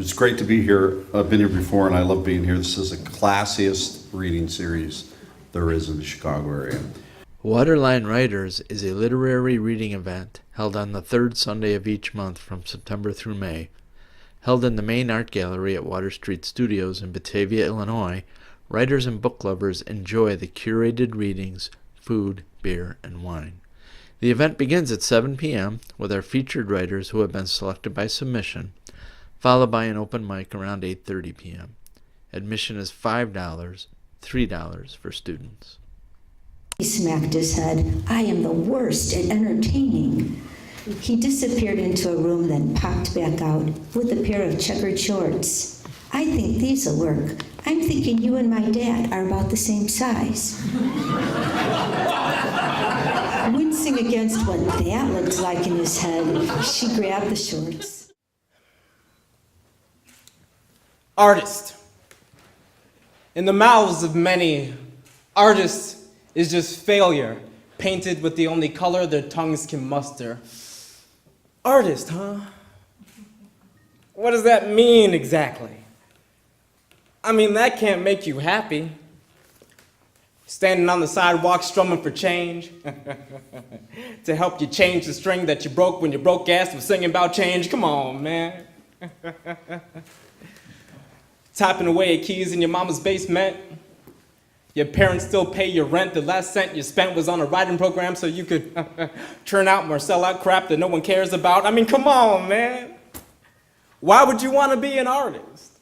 It's great to be here. I've been here before and I love being here. This is the classiest reading series there is in the Chicago area. Waterline Writers is a literary reading event held on the third Sunday of each month from September through May. Held in the main art gallery at Water Street Studios in Batavia, Illinois, writers and book lovers enjoy the curated readings, food, beer, and wine. The event begins at 7 p.m. with our featured writers who have been selected by submission, followed by an open mic around 8:30 p.m. Admission is $5, $3 for students. He smacked his head. I am the worst at entertaining. He disappeared into a room, then popped back out with a pair of checkered shorts. I think these will work. I'm thinking you and my dad are about the same size. Wincing against what that looked like in his head, she grabbed the shorts. Artist. In the mouths of many, artist is just failure, painted with the only color their tongues can muster. Artist, huh? What does that mean exactly? I mean, that can't make you happy. Standing on the sidewalk strumming for change to help you change the string that you broke when your broke ass was singing about change. Come on, man. Tapping away at keys in your mama's basement. Your parents still pay your rent. The last cent you spent was on a writing program so you could churn out more sellout crap that no one cares about. I mean, come on, man. Why would you want to be an artist?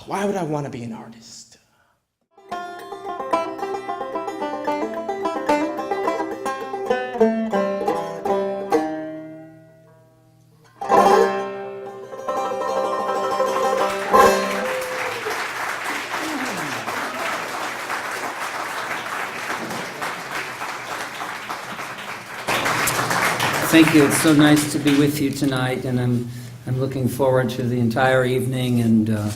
Why would I want to be an artist? Thank you. It's so nice to be with you tonight, and I'm looking forward to the entire evening and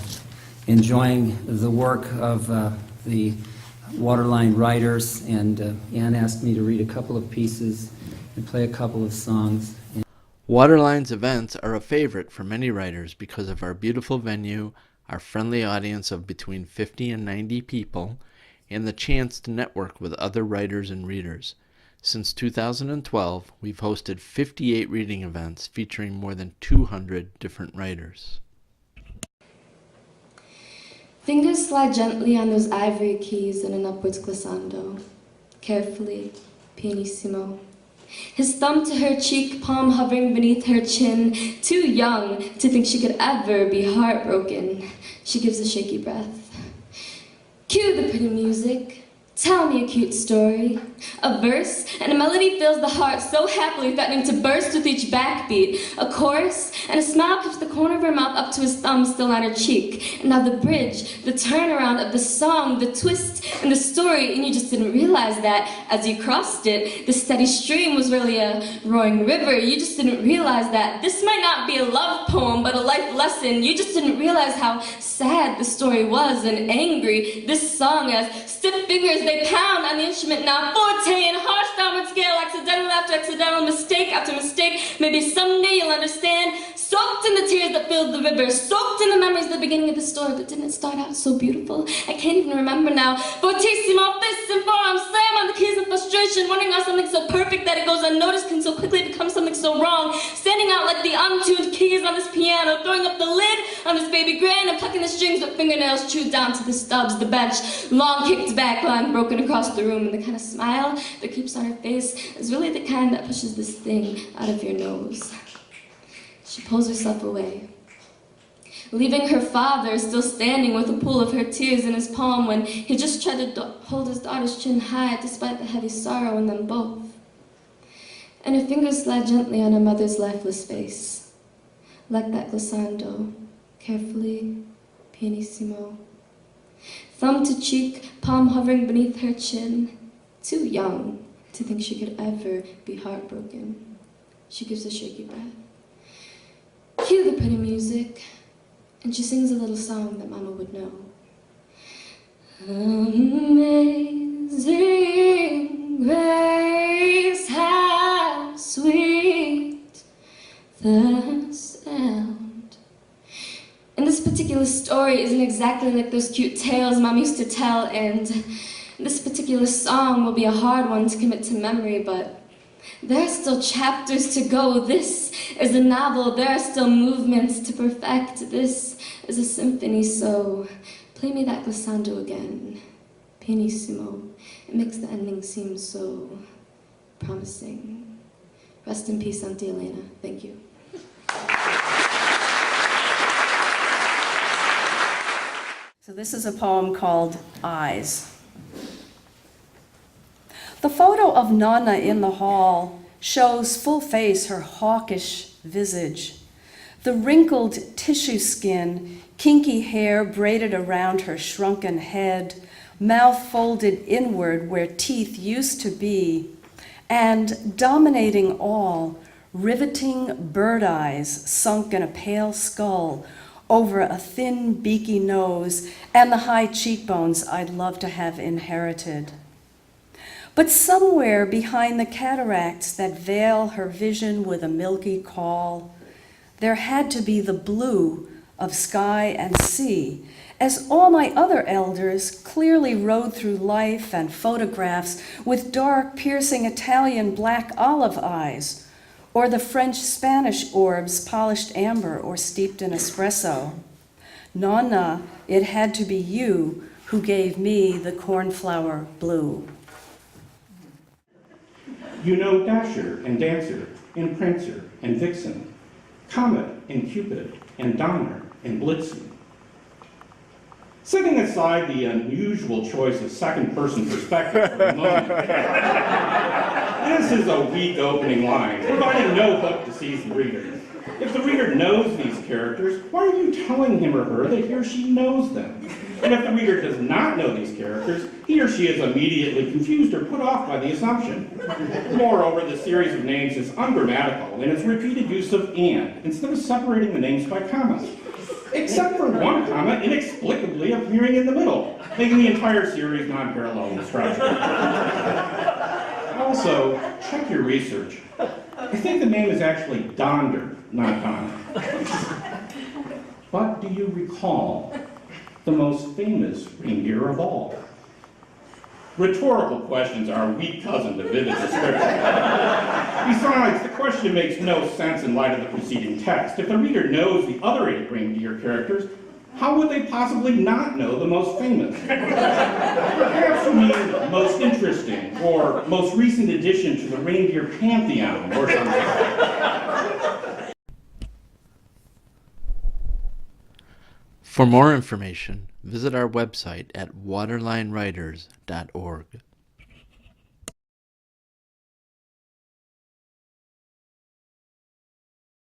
enjoying the work of the Waterline Writers. And Ann asked me to read a couple of pieces and play a couple of songs. Waterline's events are a favorite for many writers because of our beautiful venue, our friendly audience of between 50 and 90 people, and the chance to network with other writers and readers. Since 2012, we've hosted 58 reading events featuring more than 200 different writers. Fingers slide gently on those ivory keys in an upwards glissando, carefully, pianissimo. His thumb to her cheek, palm hovering beneath her chin, too young to think she could ever be heartbroken. She gives a shaky breath. Cue the pretty music. Tell me a cute story. A verse and a melody fills the heart so happily, threatening to burst with each backbeat. A chorus and a smile keeps the corner of her mouth up to his thumb still on her cheek. And now the bridge, the turnaround of the song, the twist and the story, and you just didn't realize that as you crossed it, the steady stream was really a roaring river. You just didn't realize that this might not be a love poem, but a life lesson. You just didn't realize how sad the story was and angry this song as stiff fingers they pound on the instrument now, forte and harsh downward scale, accidental after accidental, mistake after mistake. Maybe someday you'll understand. Soaked in the tears that filled the river, soaked in the memories of the beginning of the story, but didn't it start out so beautiful? I can't even remember now. Fortissimo, fists and forearms slam on the keys in frustration, wondering how something so perfect that it goes unnoticed can so quickly become something so wrong. Standing out like the untuned keys on this piano, throwing up the lid on this baby grand and plucking the strings with fingernails chewed down to the stubs. The bench, long kicked back, lying broken across the room, and the kind of smile that creeps on her face is really the kind that pushes this thing out of your nose. She pulls herself away, leaving her father still standing with a pool of her tears in his palm when he just tried to hold his daughter's chin high despite the heavy sorrow in them both. And her fingers slide gently on her mother's lifeless face, like that glissando, carefully, pianissimo. Thumb to cheek, palm hovering beneath her chin, too young to think she could ever be heartbroken. She gives a shaky breath. Cue the pretty music, and she sings a little song that Mama would know. Amazing grace, how sweet the sound particular story isn't exactly like those cute tales Mom used to tell, and this particular song will be a hard one to commit to memory, but there are still chapters to go. This is a novel. There are still movements to perfect. This is a symphony, so play me that glissando again. Pianissimo. It makes the ending seem so promising. Rest in peace, Auntie Elena. Thank you. So this is a poem called Eyes. The photo of Nonna in the hall shows full face her hawkish visage. The wrinkled tissue skin, kinky hair braided around her shrunken head, mouth folded inward where teeth used to be, and dominating all, riveting bird eyes sunk in a pale skull over a thin beaky nose and the high cheekbones I'd love to have inherited. But somewhere behind the cataracts that veil her vision with a milky caul, there had to be the blue of sky and sea, as all my other elders clearly rode through life and photographs with dark, piercing Italian black olive eyes, or the French-Spanish orbs polished amber or steeped in espresso. Nonna, it had to be you who gave me the cornflower blue. You know Dasher and Dancer and Prancer and Vixen, Comet and Cupid and Donner and Blitzen. Setting aside the unusual choice of second-person perspective for a moment, this is a weak opening line, providing no hook to seize the reader. If the reader knows these characters, why are you telling him or her that he or she knows them? And if the reader does not know these characters, he or she is immediately confused or put off by the assumption. Moreover, the series of names is ungrammatical in its repeated use of and, instead of separating the names by commas. Except for one comma inexplicably appearing in the middle, making the entire series non-parallel in structure. Also, check your research. I think the name is actually Donder, not Donna. But do you recall the most famous reindeer of all? Rhetorical questions are a weak cousin to vivid description. Besides, the question makes no sense in light of the preceding text. If the reader knows the other 8 reindeer characters, how would they possibly not know the most famous? Perhaps you mean most interesting, or most recent addition to the reindeer pantheon, or something. For more information, visit our website at waterlinewriters.org.